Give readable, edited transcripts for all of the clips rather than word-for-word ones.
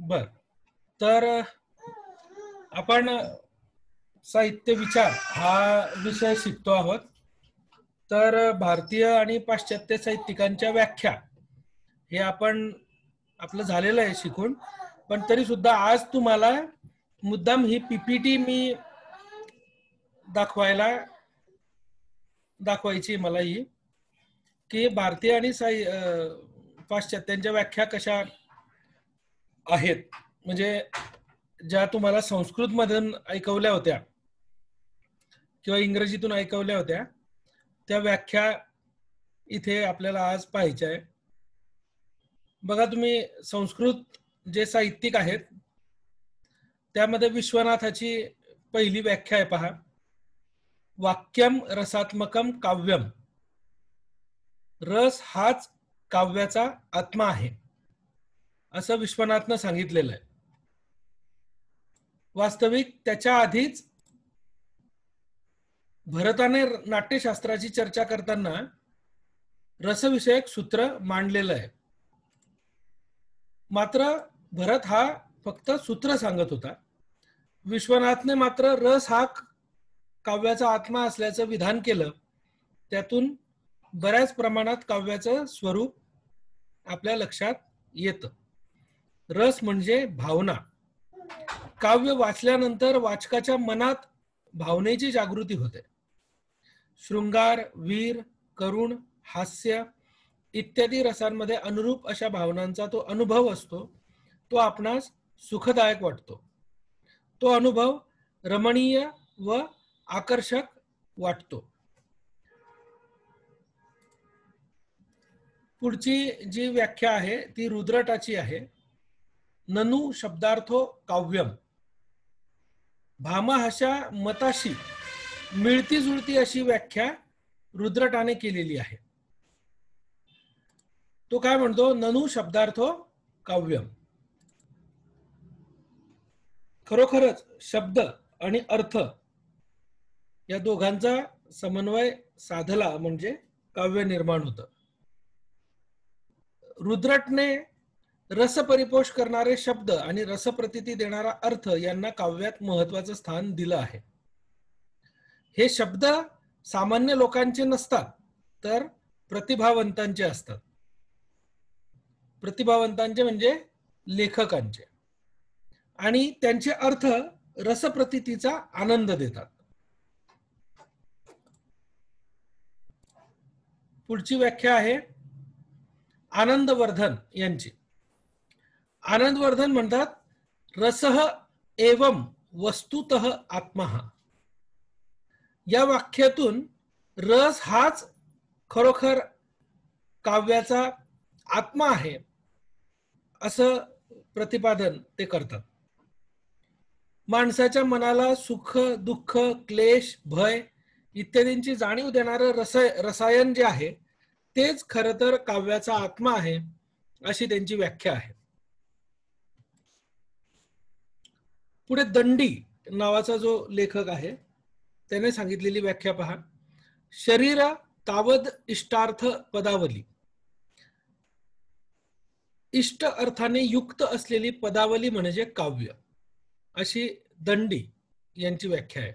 बर, तर आपण साहित्य विचार हा विषय शिकतो आहोत. तर भारतीय आणि पाश्चात्य साहित्यिकांच्या व्याख्या हे आपण आपलं झालेलं आहे शिकून, पण तरी सुद्धा आज तुम्हाला मुद्दाम ही पीपीटी मी दाखवायची मला ही, की भारतीय आणि पाश्चात्यांच्या व्याख्या कशा आहेत. म्हणजे ज्या तुम्हाला संस्कृत मधून ऐकवल्या होत्या किंवा इंग्रजीतून ऐकवल्या होत्या त्या व्याख्या इथे आपल्याला आज पाहायच्या आहे. बघा, तुम्ही संस्कृत जे साहित्यिक आहेत त्यामध्ये विश्वनाथाची पहिली व्याख्या आहे पहा. वाक्यम रसात्मकम काव्यम, रस हाच काव्याचा आत्मा आहे, असं विश्वनाथनं सांगितलेलं आहे. वास्तविक त्याच्या आधीच भरताने नाट्यशास्त्राची चर्चा करताना रसविषयक सूत्र मांडलेलं आहे. मात्र भरत हा फक्त सूत्र सांगत होता. विश्वनाथने मात्र रस हा काव्याचा आत्मा असल्याचं विधान केलं. त्यातून बऱ्याच प्रमाणात काव्याचं स्वरूप आपल्या लक्षात येतं. रस म्हणजे भावना. काव्य वाचल्यानंतर वाचकाच्या मनात भावनेची जागृती होते. शृंगार, वीर, करुण, हास्य इत्यादी रसांमध्ये अनुरूप अशा भावनांचा तो अनुभव असतो. तो आपणास सुखदायक वाटतो. तो अनुभव रमणीय व आकर्षक वाटतो. पुढची जी व्याख्या आहे ती रुद्रटाची आहे. ननु शब्दार्थो काव्यम, भामहाशा मताशी मिळती जुळती अशी व्याख्या रुद्रटाने केलेली आहे. तो काय म्हणतो? ननु शब्दार्थो काव्यम. खरोखरच शब्द आणि अर्थ या दोघांचा समन्वय साधला म्हणजे काव्य निर्माण होतं. रुद्रटने रसपरिपोष करणारे शब्द आणि रसप्रतीती देणारा अर्थ यांना काव्यात महत्वाचं स्थान दिलं आहे. हे शब्द सामान्य लोकांचे नसतात, तर प्रतिभावंतांचे असतात. प्रतिभावंतांचे म्हणजे लेखकांचे, आणि त्यांचे अर्थ रसप्रतीतीचा आनंद देतात. पुढची व्याख्या आहे आनंदवर्धन यांची. आनंदवर्धन म्हणतात, रसः एवं वस्तुतः आत्मा. या व्याख्येतून रस हाच खरोखर काव्याचा आत्मा आहे असं प्रतिपादन ते करतात. माणसाच्या मनाला सुख, दुःख, क्लेश, भय इत्यादींची जाणीव देणारं रसायन जे आहे तेच खरं तर काव्याचा आत्मा आहे, अशी त्यांची व्याख्या आहे. पुढे दंडी नावाचा जो लेखक आहे त्याने सांगितलेली व्याख्या पहा. शरीर तावद इष्टार्थ पदावली, इष्ट अर्थाने युक्त असलेली पदावली म्हणजे काव्य, अशी दंडी यांची व्याख्या आहे.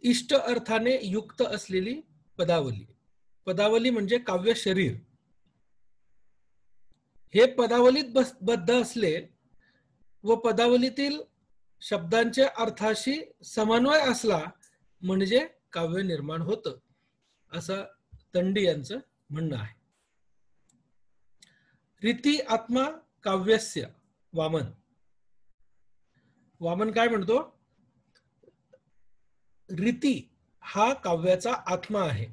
इष्ट अर्थाने युक्त असलेली पदावली, पदावली म्हणजे काव्य शरीर. हे पदावलीत बद्ध असले व पदावलीतील शब्दांचे अर्थाशी समन्वय असला म्हणजे काव्य निर्माण होतं, असं दंडी यांचं म्हणणं आहे. रीती आत्मा काव्यस्य वामन. वामन काय म्हणतो? रीती हा काव्याचा आत्मा आहे.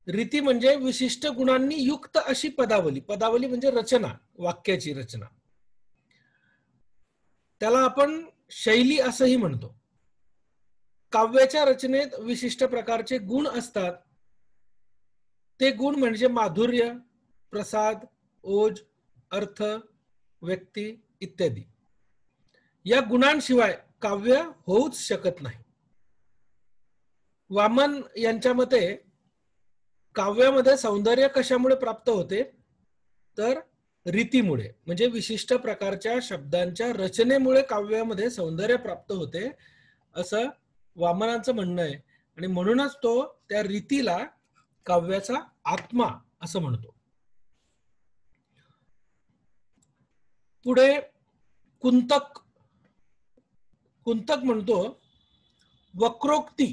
रीती म्हणजे विशिष्ट गुणांनी युक्त अशी पदावली. पदावली म्हणजे रचना, वाक्याची रचना. त्याला आपण शैली असंही म्हणतो. काव्याच्या रचनेत विशिष्ट प्रकारचे गुण असतात. ते गुण म्हणजे माधुर्य, प्रसाद, ओज, अर्थ, व्यक्ती इत्यादी. या गुणांशिवाय काव्य होऊच शकत नाही. वामन यांच्या मते काव्यामध्ये सौंदर्य कशामुळे प्राप्त होते, तर रीतीमुळे म्हणजे विशिष्ट प्रकारच्या शब्दांच्या रचनेमुळे काव्यामध्ये सौंदर्य प्राप्त होते असं वामनांचं म्हणणं आहे. आणि म्हणूनच तो त्या रीतीला काव्याचा आत्मा असं म्हणतो. पुढे कुंतक म्हणतो वक्रोक्ती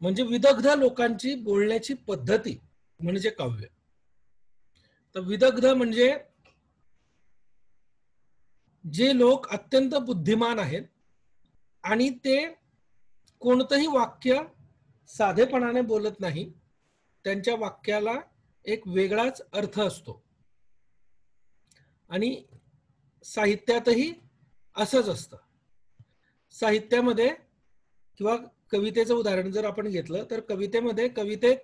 म्हणजे विदग्ध लोकांची बोलण्याची पद्धती म्हणजे काव्य. तर विदग्ध म्हणजे जे लोक अत्यंत बुद्धिमान आहेत आणि ते कोणतंही वाक्य साधेपणाने बोलत नाही, त्यांच्या वाक्याला एक वेगळाच अर्थ असतो. आणि साहित्यातही असंच असतं. साहित्यामध्ये किंवा कवितेचं उदाहरण जर आपण घेतलं तर कवितेत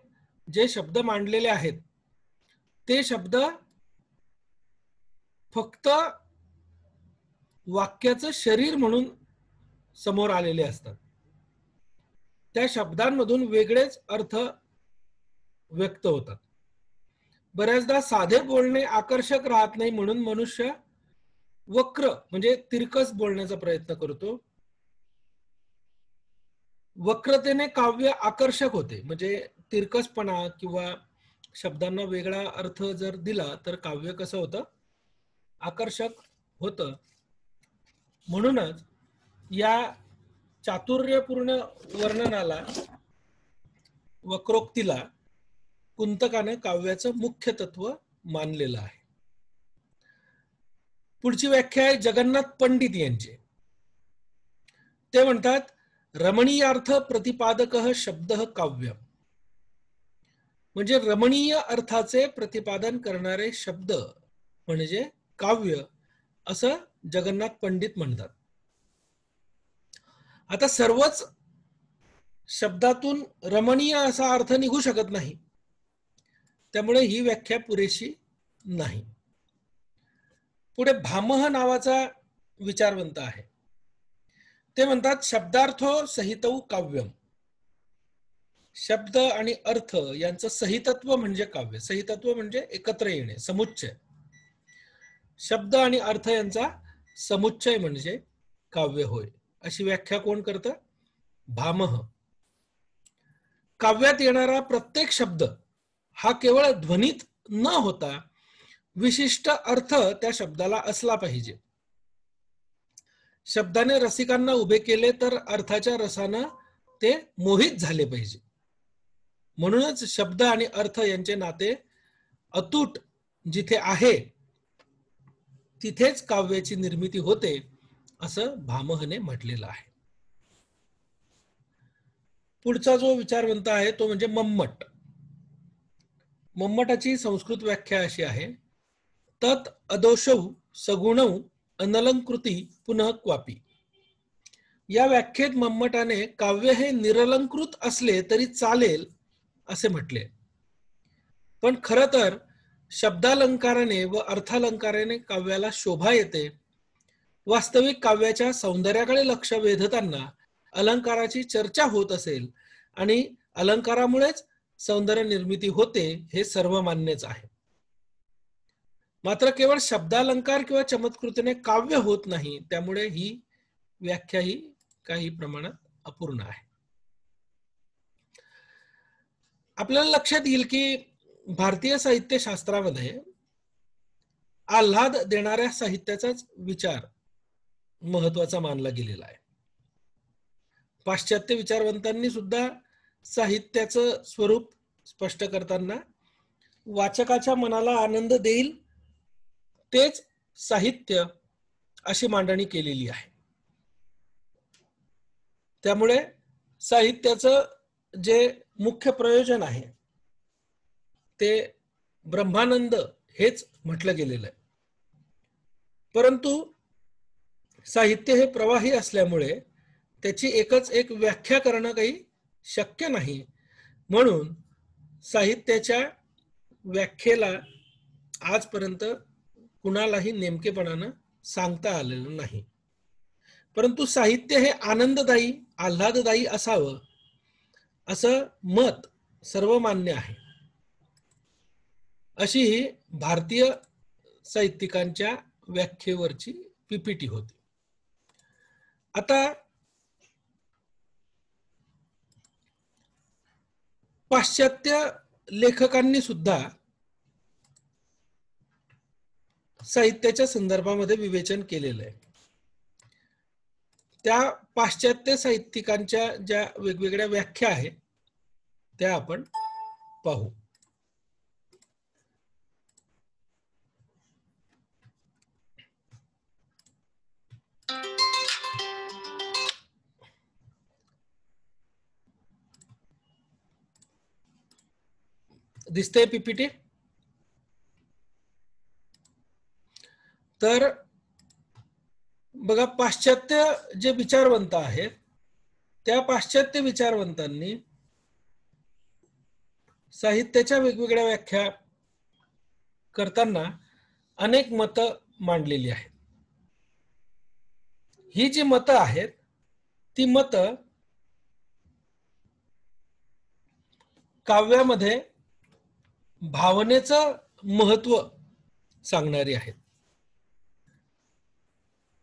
जे शब्द मांडलेले आहेत ते शब्द फक्त वाक्याचं शरीर म्हणून समोर आलेले असतात. त्या शब्दांमधून वेगळेच अर्थ व्यक्त होतात. बऱ्याचदा साधे बोलणे आकर्षक राहत नाही म्हणून मनुष्य वक्र म्हणजे तिरकस बोलण्याचा प्रयत्न करतो. वक्रतेने काव्य आकर्षक होते म्हणजे तिरकसपणा किंवा शब्दांना वेगळा अर्थ जर दिला तर काव्य कसं होतं, आकर्षक होतं. म्हणूनच या चातुर्यपूर्ण वर्णनाला वक्रोक्तीला कुंतकाने काव्याचं मुख्य तत्व मानलेलं आहे. पुढची व्याख्या आहे जगन्नाथ पंडित यांची. ते म्हणतात रमणीयार्थ प्रतिपादक शब्द काव्य म्हणजे रमणीय अर्थाचे प्रतिपादन करणारे शब्द म्हणजे काव्य असं जगन्नाथ पंडित म्हणतात. आता सर्वच शब्दातून रमणीय असा अर्थ निघू शकत नाही, त्यामुळे ही व्याख्या पुरेशी नाही. पुढे भामह नावाचा विचारवंत आहे. ते म्हणतात शब्दार्थो सहितौ काव्यम. शब्द आणि अर्थ यांचं सहितत्व म्हणजे काव्य. सहितत्व म्हणजे एकत्र येणे, समुच्चय. शब्द आणि अर्थ यांचा समुच्चय म्हणजे काव्य होय, अशी व्याख्या कोण करतं? भामह. काव्यात येणारा प्रत्येक शब्द हा केवळ ध्वनीत न होता विशिष्ट अर्थ त्या शब्दाला असला पाहिजे. शब्दाने रसिकांना उभे केले तर अर्थाच्या रसानं ते मोहित झाले पाहिजे. म्हणूनच शब्द आणि अर्थ यांचे नाते अतूट जिथे आहे तिथेच काव्याची निर्मिती होते असं भामहने म्हटलेलं आहे. पुढचा जो विचारवंत आहे तो म्हणजे मम्मट. मम्मटाची संस्कृत व्याख्या अशी आहे तत् अदोषौ सगुणौ अनलंकृती पुनः क्वापी. या व्याख्येत मम्मटाने काव्य हे निरलंकृत असले तरी चालेल असे म्हटले. पण खरं तर शब्दालंकाराने व अर्थालंकाराने काव्याला शोभा येते. वास्तविक काव्याच्या सौंदर्याकडे लक्ष वेधताना अलंकाराची चर्चा होत असेल आणि अलंकारामुळेच सौंदर्य निर्मिती होते हे सर्वमान्यच आहे. मात्र केवळ शब्दालंकार किंवा चमत्कृतीने काव्य होत नाही, त्यामुळे ही व्याख्या ही काही प्रमाणात अपूर्ण आहे. आपल्याला लक्षात येईल की भारतीय साहित्यशास्त्रामध्ये आल्हाद देणाऱ्या साहित्याचाच विचार महत्वाचा मानला गेलेला आहे. पाश्चात्य विचारवंतांनी सुद्धा साहित्याचं स्वरूप स्पष्ट करताना वाचकाच्या मनाला आनंद देईल तेच साहित्य अशी मांडणी केलेली आहे. त्यामुळे साहित्याचं जे मुख्य प्रयोजन आहे ते ब्रह्मानंद हेच म्हटलं गेलेलं आहे. परंतु साहित्य हे प्रवाही असल्यामुळे त्याची एकच एक व्याख्या करणं काही शक्य नाही. म्हणून साहित्याच्या व्याख्येला आजपर्यंत कुणालाही नेमकेपणानं सांगता आलेलं नाही. परंतु साहित्य हे आनंददायी आल्हाददायी असावं असं मत सर्वमान्य आहे. अशी ही भारतीय साहित्यिकांच्या व्याख्येवरची पीपीटी होती. आता पाश्चात्य लेखकांनी सुद्धा साहित्याच्या संदर्भामध्ये विवेचन केलेलं आहे. त्या पाश्चात्य साहित्यिकांच्या ज्या वेगवेगळ्या व्याख्या आहेत त्या आपण पाहू. दिसतंय पीपीटी? तर बघा, पाश्चात्य जे विचारवंत आहेत त्या पाश्चात्य विचारवंतांनी साहित्याच्या वेगवेगळ्या व्याख्या करताना अनेक मतं मांडलेली आहेत. ही जी मतं आहेत ती मतं काव्यामध्ये भावनेचं महत्व सांगणारी आहेत.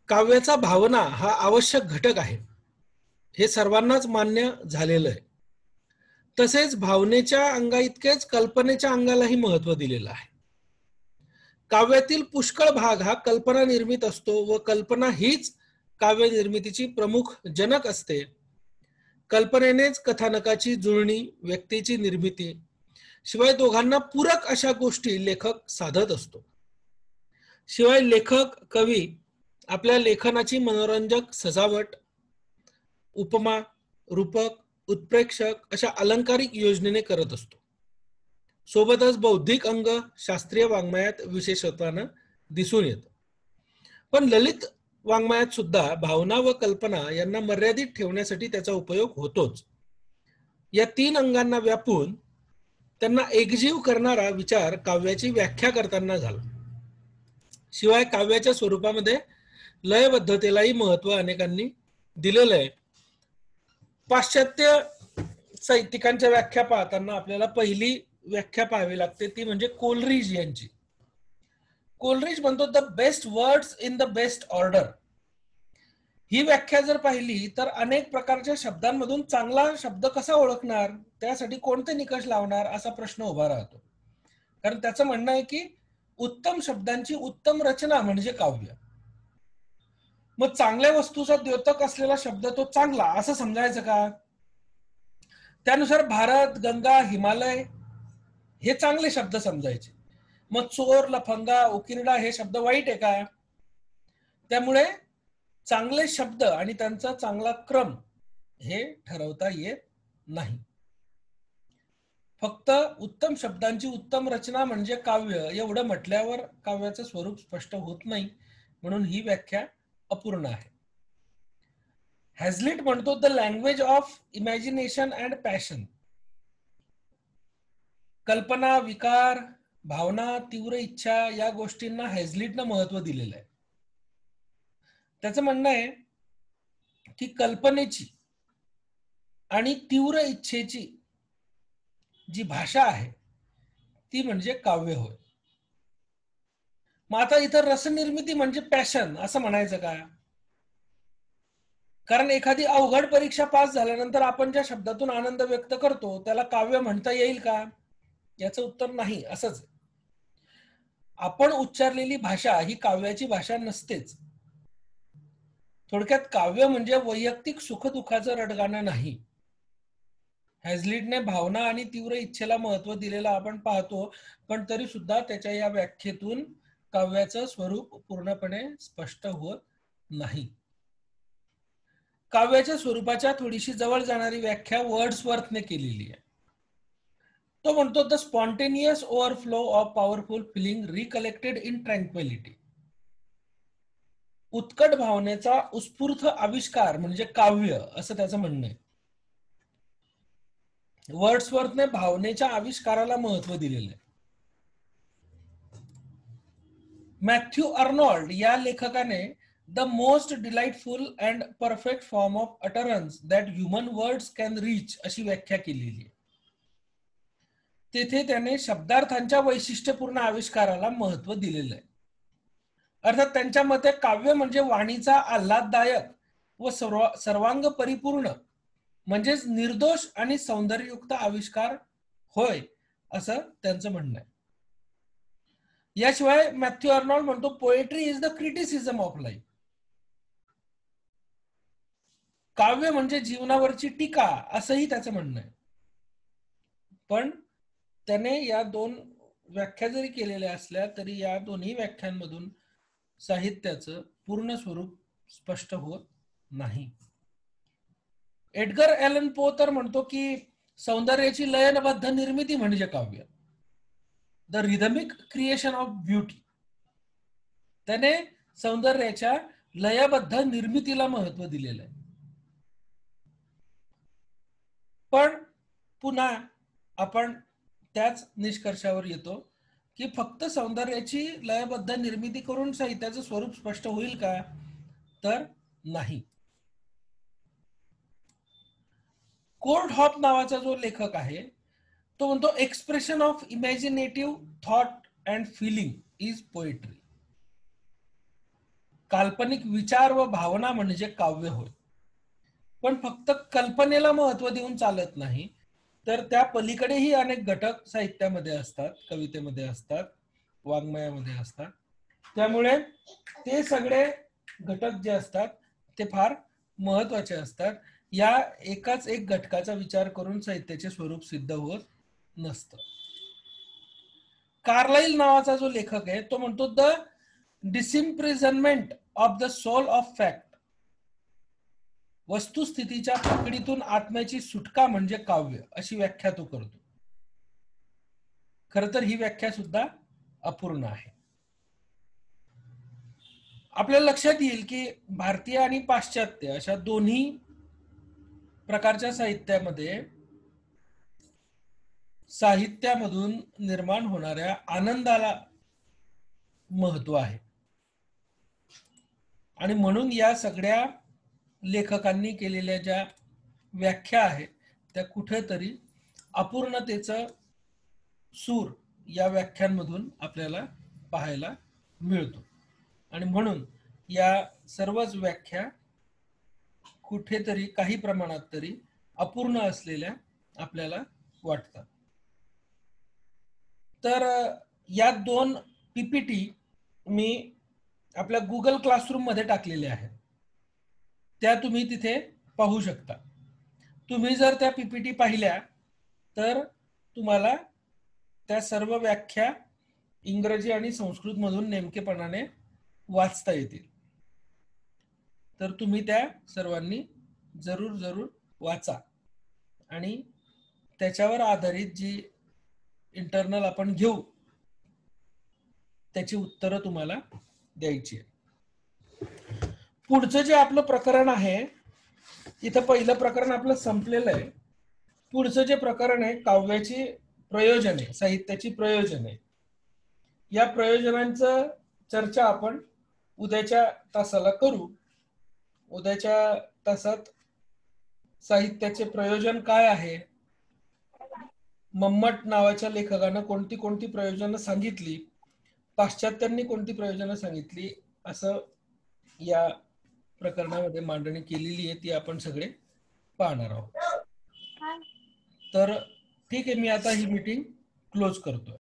काव्याचा भावना हा आवश्यक घटक आहे हे सर्वांनाच मान्य झालेलं आहे. तसेच भावनेच्या अंगा इतकेच कल्पनेच्या अंगालाही महत्व दिलेलं आहे. काव्यातील पुष्कळ भाग हा कल्पना निर्मित असतो व कल्पना हीच काव्य निर्मितीची प्रमुख जनक असते. कल्पनेनेच कथानकाची जुळणी, व्यक्तीची निर्मिती, शिवाय दोघांना पूरक अशा गोष्टी लेखक साधत असतो. शिवाय लेखक कवी आपल्या लेखनाची मनोरंजक सजावट, उपमा, रूपक, उत्प्रेक्षक अशा अलंकारिक योजनेने करत असतो. सोबतच बौद्धिक अंग शास्त्रीय वाङ्मयात विशेषत्वानं दिसून येतं. पण ललित वाङ्मयात सुद्धा भावना व कल्पना यांना मर्यादित ठेवण्यासाठी त्याचा उपयोग होतोच. या तीन अंगांना व्यापून त्यांना एकजीव करणारा विचार काव्याची व्याख्या करताना झाला. शिवाय काव्याच्या स्वरूपामध्ये लयबद्धतेलाही महत्व अनेकांनी दिलेलं आहे. पाश्चात्य साहित्यिकांच्या व्याख्या पाहताना आपल्याला पहिली व्याख्या पाहावी लागते ती म्हणजे कोलरिज यांची. कोलरिज म्हणतो the best words in the best order. ही व्याख्या जर पाहिली तर अनेक प्रकारच्या शब्दांमधून चांगला शब्द कसा ओळखणार, त्यासाठी कोणते निकष लावणार असा प्रश्न उभा राहतो. कारण त्याचं म्हणणं आहे की उत्तम शब्दांची उत्तम रचना म्हणजे काव्य. मग चांगल्या वस्तूचा द्योतक असलेला शब्द तो चांगला असं समजायचं का? त्यानुसार भारत, गंगा, हिमालय हे चांगले शब्द समजायचे. मग चोर, लफंगा, उकिरडा हे शब्द वाईट आहे का? त्यामुळे चांगले शब्द आणि त्यांचा चांगला क्रम हे ठरवता येत नाही. फक्त उत्तम शब्दांची उत्तम रचना म्हणजे काव्य एवढं म्हटल्यावर काव्याचं स्वरूप स्पष्ट होत नाही, म्हणून ही व्याख्या अपूर्ण आहे. हॅझलिट म्हणतो the language of imagination and passion. कल्पना, विकार, भावना, तीव्र इच्छा या गोष्टींना हॅझलिटनं महत्व दिलेलं आहे. त्याचं म्हणणं आहे की कल्पनेची आणि तीव्र इच्छेची जी भाषा आहे ती म्हणजे काव्य होय. मग आता इथं रसनिर्मिती म्हणजे पॅशन असं म्हणायचं का? कारण एखादी अवघड परीक्षा पास झाल्यानंतर आपण ज्या शब्दातून आनंद व्यक्त करतो त्याला काव्य म्हणता येईल का? याचं उत्तर नाही असंच. आपण उच्चारलेली भाषा ही काव्याची भाषा नसतेच. थोडक्यात काव्य म्हणजे वैयक्तिक सुखदुःखाचं रडगाणं नाही. हॅझलिटने भावना आणि तीव्र इच्छेला महत्व दिलेलं आपण पाहतो, पण तरी सुद्धा त्याच्या या व्याख्येतून काव्याचं स्वरूप पूर्णपणे स्पष्ट होत नाही. काव्याच्या स्वरूपाच्या थोडीशी जवळ जाणारी व्याख्या वर्ड्सवर्थने केलेली आहे. तो म्हणतो the spontaneous overflow of powerful feeling recollected in tranquillity. उत्कट भावनेचा उत्स्फूर्त आविष्कार म्हणजे काव्य असं त्याचं म्हणणं आहे. वर्ड्सवर्थने भावनेच्या आविष्काराला महत्व दिलेलं आहे. मॅथ्यू अर्नॉल्ड या लेखकाने the most delightful and perfect form of utterance that human words can reach अशी व्याख्या केलेली आहे. तेथे त्याने शब्दार्थांच्या वैशिष्ट्यपूर्ण आविष्काराला महत्व दिलेलं आहे. अर्थात त्यांच्या मते काव्य म्हणजे वाणीचा आल्हाददायक व सर्वांग परिपूर्ण म्हणजेच निर्दोष आणि सौंदर्ययुक्त आविष्कार होय, असं त्यांचं म्हणणं आहे. याशिवाय मॅथ्यू अर्नॉल्ड म्हणतो poetry is the criticism of life. काव्य म्हणजे जीवनावरची टीका, असंही त्याचं म्हणणं आहे. पण त्याने या दोन व्याख्या जरी केलेल्या असल्या तरी या दोन्ही व्याख्यांमधून साहित्याचं पूर्ण स्वरूप स्पष्ट होत नाही. एडगर ॲलन पो तर म्हणतो की सौंदर्याची लयबद्ध निर्मिती म्हणजे काव्य, the rhythmic creation of beauty. त्याने सौंदर्याच्या लयबद्ध निर्मितीला महत्व दिलेलं आहे. पण पुन्हा आपण त्याच निष्कर्षावर येतो की फक्त सौंदर्याची लयबद्ध निर्मिती करून साहित्याचं स्वरूप स्पष्ट होईल का, तर नाही. कोर्ट हॉप नावाचा जो लेखक आहे तो म्हणतो expression of imaginative thought and feeling is poetry. काल्पनिक विचार व भावना म्हणजे काव्य होय. पण फक्त कल्पनेला महत्व देऊन चालत नाही, तर त्या पलीकडेही अनेक घटक साहित्यामध्ये असतात, कवितेमध्ये असतात, वाङ्मयामध्ये असतात. त्यामुळे ते सगळे घटक जे असतात ते फार महत्वाचे असतात. या एकाच एक घटकाचा विचार करून साहित्याचे स्वरूप सिद्ध होत नसतं. कार्लाइल नावाचा जो लेखक आहे तो म्हणतो the disimprisonment of the soul of fact. वस्तुस्थितीच्या पकडीतून आत्म्याची सुटका म्हणजे काव्य, अशी व्याख्या तो करतो. खर तर ही व्याख्या सुद्धा अपूर्ण आहे. आपल्याला लक्षात येईल की भारतीय आणि पाश्चात्य अशा दोन्ही प्रकारच्या साहित्यामधून निर्माण होणाऱ्या आनंदाला महत्व आहे. आणि म्हणून या सगळ्या लेखकांनी केलेल्या ज्या व्याख्या आहेत त्या कुठेतरी अपूर्णतेचं सूर या व्याख्यांमधून आपल्याला पाहायला मिळतो. आणि म्हणून या सर्वच व्याख्या कुठेतरी काही प्रमाणात तरी अपूर्ण असलेल्या आपल्याला वाटतात. तर या दोन पीपीटी मी आपल्या गुगल क्लासरूम मध्ये टाकलेल्या आहेत, त्या तुम्ही तिथे पाहू शकता. तुम्ही जर त्या पीपीटी पाहिल्या तर तुम्हाला त्या सर्व व्याख्या इंग्रजी आणि संस्कृत मधून नेमकेपणाने वाचता येतील. तर तुम्ही त्या सर्वांनी जरूर वाचा आणि त्याच्यावर आधारित जी इंटरनल आपण घेऊ त्याची उत्तरं तुम्हाला द्यायची आहे. पुढचं जे आपलं प्रकरण आहे, इथं पहिलं प्रकरण आपलं संपलेलं आहे. पुढचं जे प्रकरण आहे काव्याची प्रयोजने, साहित्याची प्रयोजने, या प्रयोजनांचं चर्चा आपण उद्याच्या तासाला करू. उद्याच्या तासात साहित्याचे प्रयोजन काय आहे, मम्मट नावाच्या लेखकानं कोणती कोणती प्रयोजनं सांगितली, पाश्चात्यांनी कोणती प्रयोजनं सांगितली, असं या प्रकरणामध्ये मांडणी केलेली आहे, ती आपण सगळे पाहणार आहोत. तर ठीक आहे, मी आता ही मीटिंग क्लोज करतो.